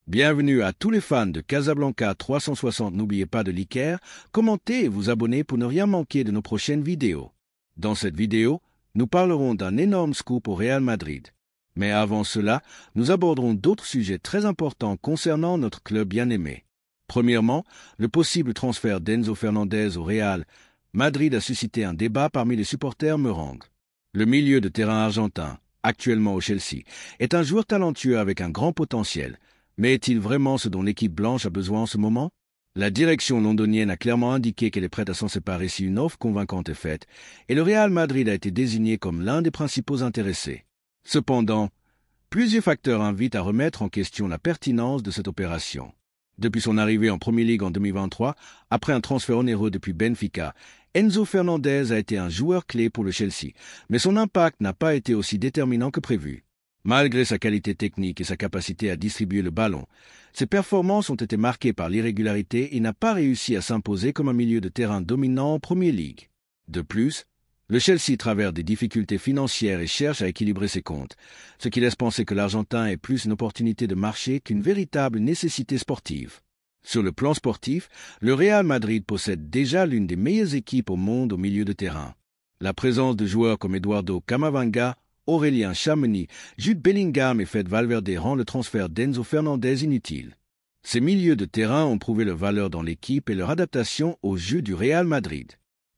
Bienvenue à tous les fans de Casablanca 360. N'oubliez pas de liker, commenter et vous abonner pour ne rien manquer de nos prochaines vidéos. Dans cette vidéo, nous parlerons d'un énorme scoop au Real Madrid. Mais avant cela, nous aborderons d'autres sujets très importants concernant notre club bien-aimé. Premièrement, le possible transfert d'Enzo Fernandez au Real Madrid a suscité un débat parmi les supporters merengues. Le milieu de terrain argentin, actuellement au Chelsea, est un joueur talentueux avec un grand potentiel. Mais est-il vraiment ce dont l'équipe blanche a besoin en ce moment? La direction londonienne a clairement indiqué qu'elle est prête à s'en séparer si une offre convaincante est faite, et le Real Madrid a été désigné comme l'un des principaux intéressés. Cependant, plusieurs facteurs invitent à remettre en question la pertinence de cette opération. Depuis son arrivée en Premier League en 2023, après un transfert onéreux depuis Benfica, Enzo Fernandez a été un joueur clé pour le Chelsea, mais son impact n'a pas été aussi déterminant que prévu. Malgré sa qualité technique et sa capacité à distribuer le ballon, ses performances ont été marquées par l'irrégularité et n'a pas réussi à s'imposer comme un milieu de terrain dominant en Premier League. De plus, le Chelsea traverse des difficultés financières et cherche à équilibrer ses comptes, ce qui laisse penser que l'Argentin est plus une opportunité de marché qu'une véritable nécessité sportive. Sur le plan sportif, le Real Madrid possède déjà l'une des meilleures équipes au monde au milieu de terrain. La présence de joueurs comme Eduardo Camavinga, Aurélien Tchouaméni, Jude Bellingham et Fede Valverde rend le transfert d'Enzo Fernandez inutile. Ces milieux de terrain ont prouvé leur valeur dans l'équipe et leur adaptation au jeu du Real Madrid.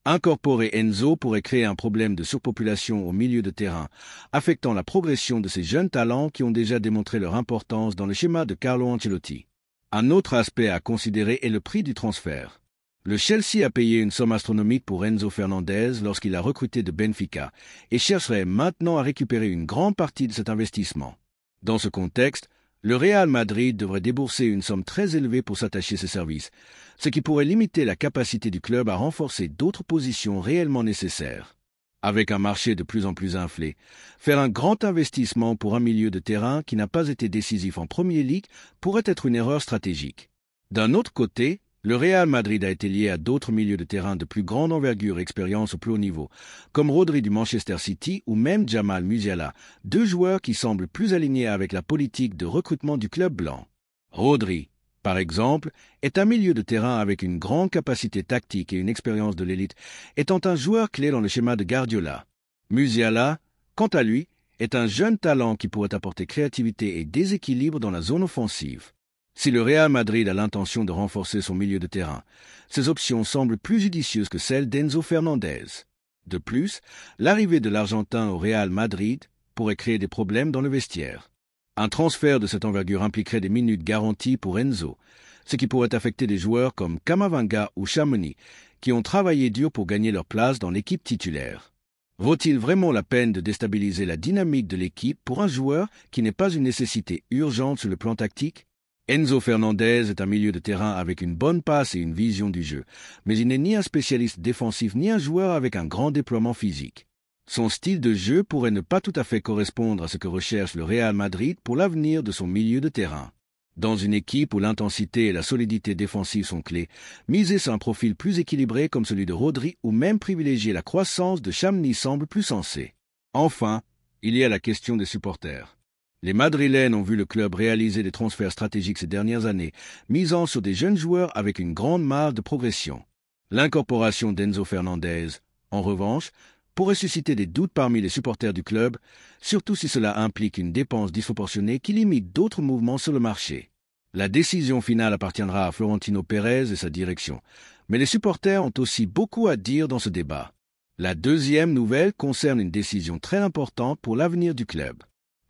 Incorporer Enzo pourrait créer un problème de surpopulation au milieu de terrain, affectant la progression de ces jeunes talents qui ont déjà démontré leur importance dans le schéma de Carlo Ancelotti. Un autre aspect à considérer est le prix du transfert. Le Chelsea a payé une somme astronomique pour Enzo Fernandez lorsqu'il a recruté de Benfica et chercherait maintenant à récupérer une grande partie de cet investissement. Dans ce contexte, le Real Madrid devrait débourser une somme très élevée pour s'attacher à ses services, ce qui pourrait limiter la capacité du club à renforcer d'autres positions réellement nécessaires. Avec un marché de plus en plus inflé, faire un grand investissement pour un milieu de terrain qui n'a pas été décisif en Premier League pourrait être une erreur stratégique. D'un autre côté, le Real Madrid a été lié à d'autres milieux de terrain de plus grande envergure et expérience au plus haut niveau, comme Rodri du Manchester City ou même Jamal Musiala, deux joueurs qui semblent plus alignés avec la politique de recrutement du club blanc. Rodri, par exemple, est un milieu de terrain avec une grande capacité tactique et une expérience de l'élite, étant un joueur clé dans le schéma de Guardiola. Musiala, quant à lui, est un jeune talent qui pourrait apporter créativité et déséquilibre dans la zone offensive. Si le Real Madrid a l'intention de renforcer son milieu de terrain, ces options semblent plus judicieuses que celles d'Enzo Fernandez. De plus, l'arrivée de l'Argentin au Real Madrid pourrait créer des problèmes dans le vestiaire. Un transfert de cette envergure impliquerait des minutes garanties pour Enzo, ce qui pourrait affecter des joueurs comme Camavinga ou Tchouaméni, qui ont travaillé dur pour gagner leur place dans l'équipe titulaire. Vaut-il vraiment la peine de déstabiliser la dynamique de l'équipe pour un joueur qui n'est pas une nécessité urgente sur le plan tactique? Enzo Fernandez est un milieu de terrain avec une bonne passe et une vision du jeu, mais il n'est ni un spécialiste défensif ni un joueur avec un grand déploiement physique. Son style de jeu pourrait ne pas tout à fait correspondre à ce que recherche le Real Madrid pour l'avenir de son milieu de terrain. Dans une équipe où l'intensité et la solidité défensive sont clés, miser sur un profil plus équilibré comme celui de Rodri ou même privilégier la croissance de Tchouaméni semble plus sensé. Enfin, il y a la question des supporters. Les Madrilènes ont vu le club réaliser des transferts stratégiques ces dernières années, misant sur des jeunes joueurs avec une grande marge de progression. L'incorporation d'Enzo Fernandez, en revanche, pourrait susciter des doutes parmi les supporters du club, surtout si cela implique une dépense disproportionnée qui limite d'autres mouvements sur le marché. La décision finale appartiendra à Florentino Pérez et sa direction, mais les supporters ont aussi beaucoup à dire dans ce débat. La deuxième nouvelle concerne une décision très importante pour l'avenir du club.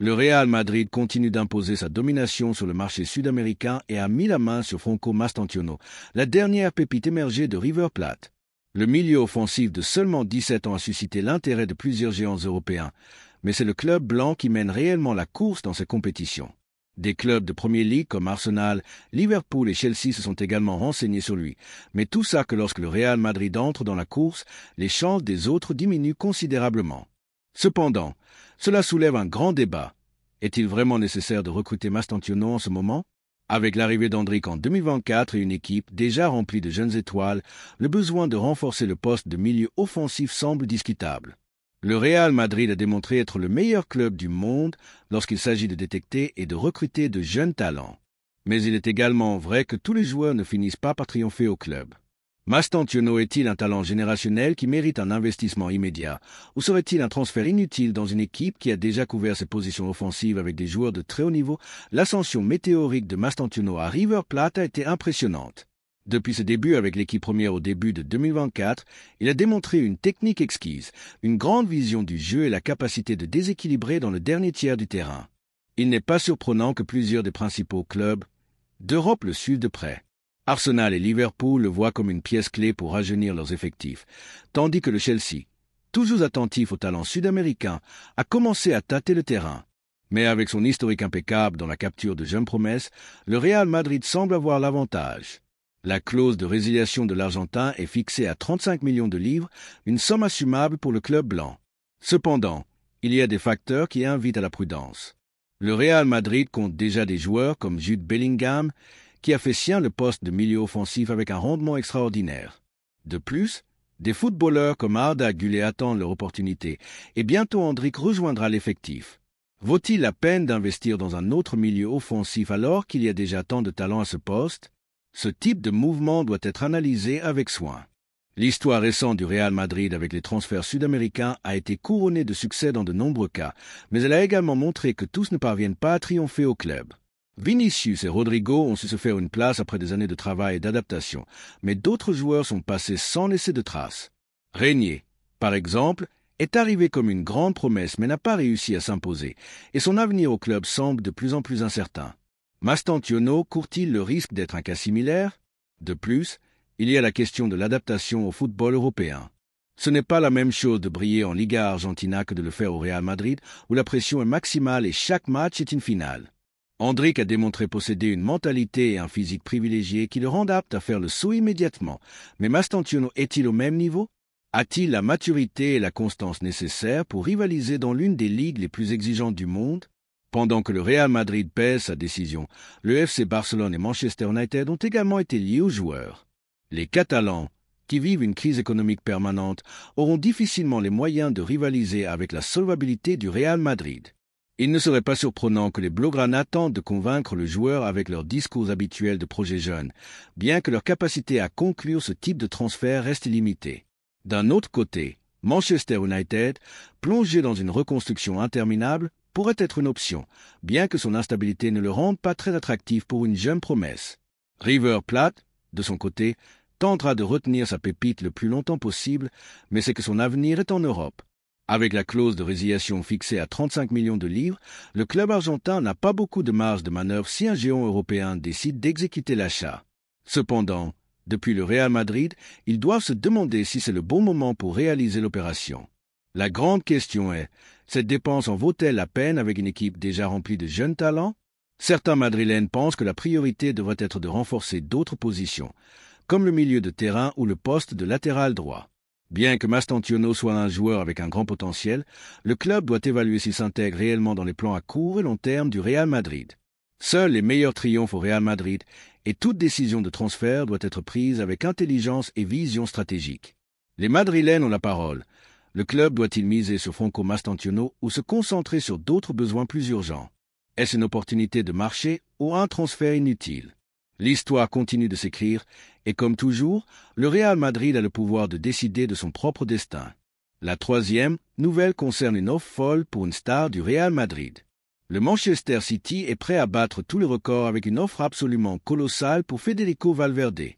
Le Real Madrid continue d'imposer sa domination sur le marché sud-américain et a mis la main sur Franco Mastantuono, la dernière pépite émergée de River Plate. Le milieu offensif de seulement 17 ans a suscité l'intérêt de plusieurs géants européens, mais c'est le club blanc qui mène réellement la course dans ces compétitions. Des clubs de Premier League comme Arsenal, Liverpool et Chelsea se sont également renseignés sur lui, mais tout ça que lorsque le Real Madrid entre dans la course, les chances des autres diminuent considérablement. Cependant, cela soulève un grand débat. Est-il vraiment nécessaire de recruter Mastantuono en ce moment? Avec l'arrivée d'Endrick en 2024 et une équipe déjà remplie de jeunes étoiles, le besoin de renforcer le poste de milieu offensif semble discutable. Le Real Madrid a démontré être le meilleur club du monde lorsqu'il s'agit de détecter et de recruter de jeunes talents. Mais il est également vrai que tous les joueurs ne finissent pas par triompher au club. Mastantuono est-il un talent générationnel qui mérite un investissement immédiat, ou serait-il un transfert inutile dans une équipe qui a déjà couvert ses positions offensives avec des joueurs de très haut niveau? L'ascension météorique de Mastantuono à River Plate a été impressionnante. Depuis ses débuts avec l'équipe première au début de 2024, il a démontré une technique exquise, une grande vision du jeu et la capacité de déséquilibrer dans le dernier tiers du terrain. Il n'est pas surprenant que plusieurs des principaux clubs d'Europe le suivent de près. Arsenal et Liverpool le voient comme une pièce clé pour rajeunir leurs effectifs, tandis que le Chelsea, toujours attentif aux talents sud-américains, a commencé à tâter le terrain. Mais avec son historique impeccable dans la capture de jeunes promesses, le Real Madrid semble avoir l'avantage. La clause de résiliation de l'Argentin est fixée à 35 millions de livres, une somme assumable pour le club blanc. Cependant, il y a des facteurs qui invitent à la prudence. Le Real Madrid compte déjà des joueurs comme Jude Bellingham, qui a fait sien le poste de milieu offensif avec un rendement extraordinaire. De plus, des footballeurs comme Arda Güler attendent leur opportunité, et bientôt Endrick rejoindra l'effectif. Vaut-il la peine d'investir dans un autre milieu offensif alors qu'il y a déjà tant de talent à ce poste? Ce type de mouvement doit être analysé avec soin. L'histoire récente du Real Madrid avec les transferts sud-américains a été couronnée de succès dans de nombreux cas, mais elle a également montré que tous ne parviennent pas à triompher au club. Vinicius et Rodrigo ont su se faire une place après des années de travail et d'adaptation, mais d'autres joueurs sont passés sans laisser de traces. Régnier, par exemple, est arrivé comme une grande promesse mais n'a pas réussi à s'imposer, et son avenir au club semble de plus en plus incertain. Mastantuono court-il le risque d'être un cas similaire? De plus, il y a la question de l'adaptation au football européen. Ce n'est pas la même chose de briller en Liga Argentina que de le faire au Real Madrid, où la pression est maximale et chaque match est une finale. Endrick a démontré posséder une mentalité et un physique privilégié qui le rendent apte à faire le saut immédiatement. Mais Mastantuono est-il au même niveau? A-t-il la maturité et la constance nécessaires pour rivaliser dans l'une des ligues les plus exigeantes du monde? Pendant que le Real Madrid pèse sa décision, le FC Barcelone et Manchester United ont également été liés aux joueurs. Les Catalans, qui vivent une crise économique permanente, auront difficilement les moyens de rivaliser avec la solvabilité du Real Madrid. Il ne serait pas surprenant que les Blaugrana tentent de convaincre le joueur avec leur discours habituel de projet jeune, bien que leur capacité à conclure ce type de transfert reste limitée. D'un autre côté, Manchester United, plongé dans une reconstruction interminable, pourrait être une option, bien que son instabilité ne le rende pas très attractif pour une jeune promesse. River Plate, de son côté, tentera de retenir sa pépite le plus longtemps possible, mais c'est que son avenir est en Europe. Avec la clause de résiliation fixée à 35 millions de livres, le club argentin n'a pas beaucoup de marge de manœuvre si un géant européen décide d'exécuter l'achat. Cependant, depuis le Real Madrid, ils doivent se demander si c'est le bon moment pour réaliser l'opération. La grande question est, cette dépense en vaut-elle la peine avec une équipe déjà remplie de jeunes talents? Certains Madrilènes pensent que la priorité devrait être de renforcer d'autres positions, comme le milieu de terrain ou le poste de latéral droit. Bien que Mastantuono soit un joueur avec un grand potentiel, le club doit évaluer s'il s'intègre réellement dans les plans à court et long terme du Real Madrid. Seuls les meilleurs triomphent au Real Madrid et toute décision de transfert doit être prise avec intelligence et vision stratégique. Les Madrilènes ont la parole. Le club doit-il miser sur Franco Mastantuono ou se concentrer sur d'autres besoins plus urgents? Est-ce une opportunité de marché ou un transfert inutile? L'histoire continue de s'écrire et comme toujours, le Real Madrid a le pouvoir de décider de son propre destin. La troisième nouvelle concerne une offre folle pour une star du Real Madrid. Le Manchester City est prêt à battre tous les records avec une offre absolument colossale pour Federico Valverde.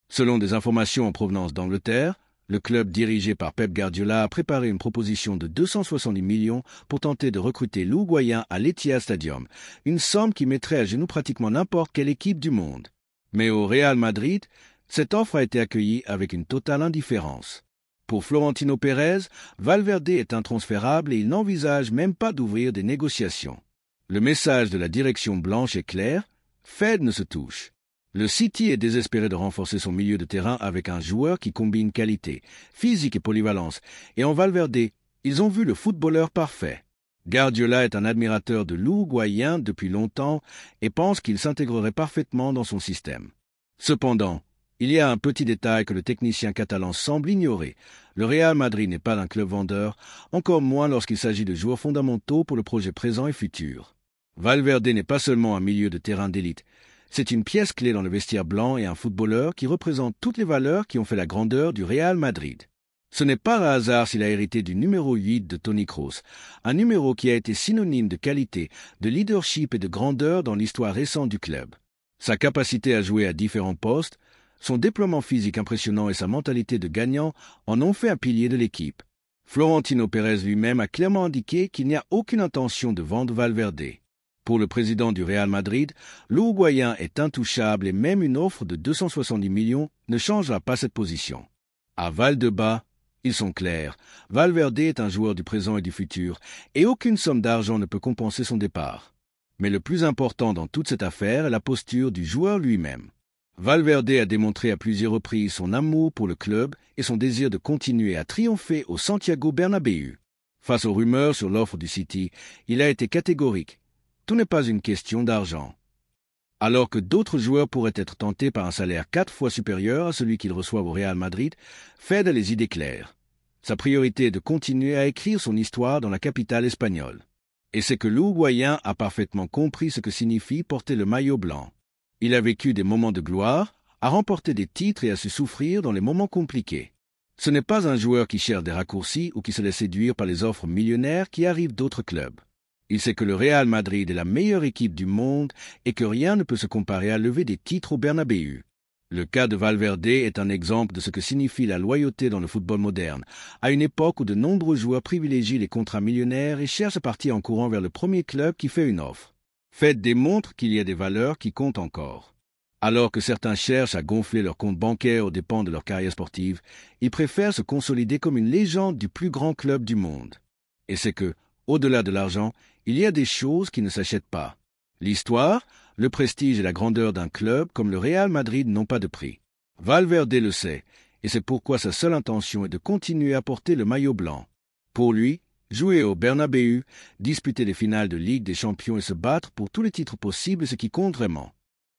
Selon des informations en provenance d'Angleterre, le club dirigé par Pep Guardiola a préparé une proposition de 270 millions pour tenter de recruter l'Uruguayen à l'Etihad Stadium, une somme qui mettrait à genoux pratiquement n'importe quelle équipe du monde. Mais au Real Madrid, cette offre a été accueillie avec une totale indifférence. Pour Florentino Pérez, Valverde est intransférable et il n'envisage même pas d'ouvrir des négociations. Le message de la direction blanche est clair, Fed ne se touche. Le City est désespéré de renforcer son milieu de terrain avec un joueur qui combine qualité, physique et polyvalence, et en Valverde, ils ont vu le footballeur parfait. Guardiola est un admirateur de l'Uruguayen depuis longtemps et pense qu'il s'intégrerait parfaitement dans son système. Cependant, il y a un petit détail que le technicien catalan semble ignorer. Le Real Madrid n'est pas un club vendeur, encore moins lorsqu'il s'agit de joueurs fondamentaux pour le projet présent et futur. Valverde n'est pas seulement un milieu de terrain d'élite, C'est une pièce clé dans le vestiaire blanc et un footballeur qui représente toutes les valeurs qui ont fait la grandeur du Real Madrid. Ce n'est pas un hasard s'il a hérité du numéro 8 de Toni Kroos, un numéro qui a été synonyme de qualité, de leadership et de grandeur dans l'histoire récente du club. Sa capacité à jouer à différents postes, son déploiement physique impressionnant et sa mentalité de gagnant en ont fait un pilier de l'équipe. Florentino Pérez lui-même a clairement indiqué qu'il n'y a aucune intention de vendre Valverde. Pour le président du Real Madrid, l'Uruguayen est intouchable et même une offre de 270 millions ne changera pas cette position. À Valdebebas, ils sont clairs, Valverde est un joueur du présent et du futur, et aucune somme d'argent ne peut compenser son départ. Mais le plus important dans toute cette affaire est la posture du joueur lui-même. Valverde a démontré à plusieurs reprises son amour pour le club et son désir de continuer à triompher au Santiago Bernabéu. Face aux rumeurs sur l'offre du City, il a été catégorique. Tout n'est pas une question d'argent. Alors que d'autres joueurs pourraient être tentés par un salaire 4 fois supérieur à celui qu'ils reçoivent au Real Madrid, Fed a les idées claires. Sa priorité est de continuer à écrire son histoire dans la capitale espagnole. Et c'est que l'Uruguayen a parfaitement compris ce que signifie porter le maillot blanc. Il a vécu des moments de gloire, a remporté des titres et a su souffrir dans les moments compliqués. Ce n'est pas un joueur qui cherche des raccourcis ou qui se laisse séduire par les offres millionnaires qui arrivent d'autres clubs. Il sait que le Real Madrid est la meilleure équipe du monde et que rien ne peut se comparer à lever des titres au Bernabéu. Le cas de Valverde est un exemple de ce que signifie la loyauté dans le football moderne, à une époque où de nombreux joueurs privilégient les contrats millionnaires et cherchent à partir en courant vers le premier club qui fait une offre. Fed démontre qu'il y a des valeurs qui comptent encore. Alors que certains cherchent à gonfler leur compte bancaire aux dépens de leur carrière sportive, ils préfèrent se consolider comme une légende du plus grand club du monde. Et c'est que, au-delà de l'argent, il y a des choses qui ne s'achètent pas. L'histoire, le prestige et la grandeur d'un club comme le Real Madrid n'ont pas de prix. Valverde le sait, et c'est pourquoi sa seule intention est de continuer à porter le maillot blanc. Pour lui, jouer au Bernabéu, disputer les finales de Ligue des Champions et se battre pour tous les titres possibles est ce qui compte vraiment.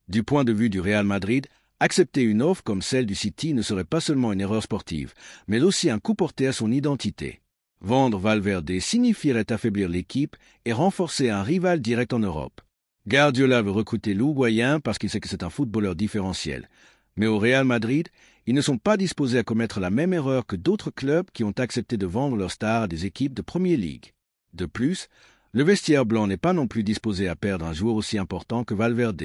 Du point de vue du Real Madrid, accepter une offre comme celle du City ne serait pas seulement une erreur sportive, mais aussi un coup porté à son identité. Vendre Valverde signifierait affaiblir l'équipe et renforcer un rival direct en Europe. Guardiola veut recruter l'Uruguayen parce qu'il sait que c'est un footballeur différentiel. Mais au Real Madrid, ils ne sont pas disposés à commettre la même erreur que d'autres clubs qui ont accepté de vendre leurs stars à des équipes de Premier League. De plus, le vestiaire blanc n'est pas non plus disposé à perdre un joueur aussi important que Valverde.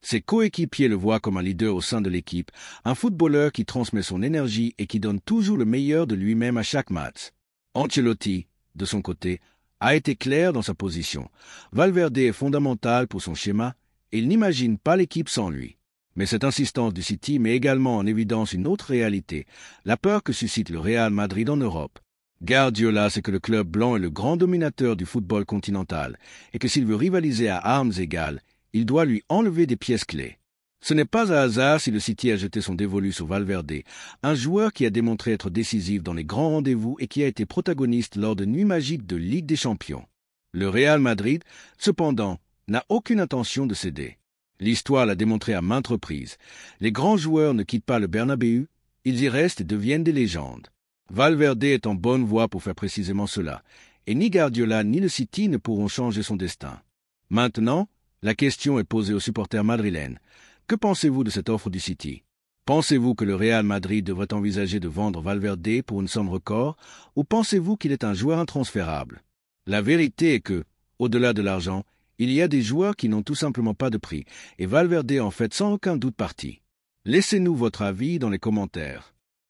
Ses coéquipiers le voient comme un leader au sein de l'équipe, un footballeur qui transmet son énergie et qui donne toujours le meilleur de lui-même à chaque match. Ancelotti, de son côté, a été clair dans sa position. Valverde est fondamental pour son schéma et il n'imagine pas l'équipe sans lui. Mais cette insistance du City met également en évidence une autre réalité, la peur que suscite le Real Madrid en Europe. Guardiola sait que le club blanc est le grand dominateur du football continental et que s'il veut rivaliser à armes égales, il doit lui enlever des pièces clés. Ce n'est pas un hasard si le City a jeté son dévolu sur Valverde, un joueur qui a démontré être décisif dans les grands rendez-vous et qui a été protagoniste lors de nuits magiques de Ligue des Champions. Le Real Madrid, cependant, n'a aucune intention de céder. L'histoire l'a démontré à maintes reprises. Les grands joueurs ne quittent pas le Bernabéu, ils y restent et deviennent des légendes. Valverde est en bonne voie pour faire précisément cela, et ni Guardiola ni le City ne pourront changer son destin. Maintenant, la question est posée aux supporters madrilènes. Que pensez-vous de cette offre du City? Pensez-vous que le Real Madrid devrait envisager de vendre Valverde pour une somme record, ou pensez-vous qu'il est un joueur intransférable? La vérité est que, au-delà de l'argent, il y a des joueurs qui n'ont tout simplement pas de prix, et Valverde en fait sans aucun doute partie. Laissez-nous votre avis dans les commentaires.